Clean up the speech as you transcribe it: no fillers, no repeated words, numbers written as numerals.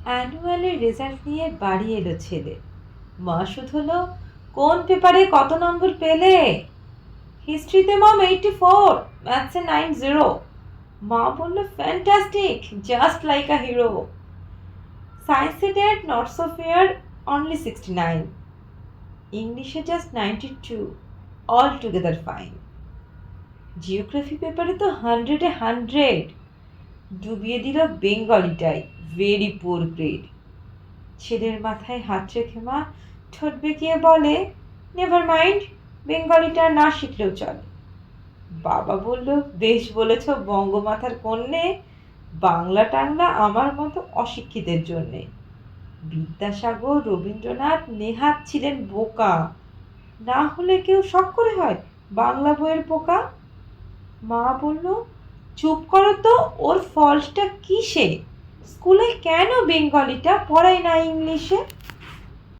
অ্যানুয়ালের result নিয়ে বাড়ি এলো ছেলে। মা শুধলো, কোন পেপারে কত নম্বর পেলে? হিস্ট্রিতে মম 84, ম্যাথসে 90। মা বলল, fantastic, just like a hero. সায়েন্সে dad not so fair, only 69। ইংলিশে just 92, all together fine. Geography পেপারে তো 100-এ 100। ডুবিয়ে দিল বেঙ্গলিটাই, ভেরি পুয়ার গ্রেড। ছেলের মাথায় হাত রেখে মা ঠোঁট বেঁকিয়ে বলে, নেভার মাইন্ড, বেঙ্গলিটা না শিখলেও চলে। বাবা বলল, বেশ বলেছ বঙ্গমাতার কন্যে, বাংলা টাংলা আমার মতো অশিক্ষিতের জন্যে। বিদ্যাসাগর, রবীন্দ্রনাথ, নেহাত ছিলেন বোকা, না হলে কেউ শখ করে হয় বাংলা বইয়ের পোকা। মা বলল, চুপ করো তো, ওর ফলসটা কিসে? স্কুলে কেন বেঙ্গলিটা পড়ায় না ইংলিশে?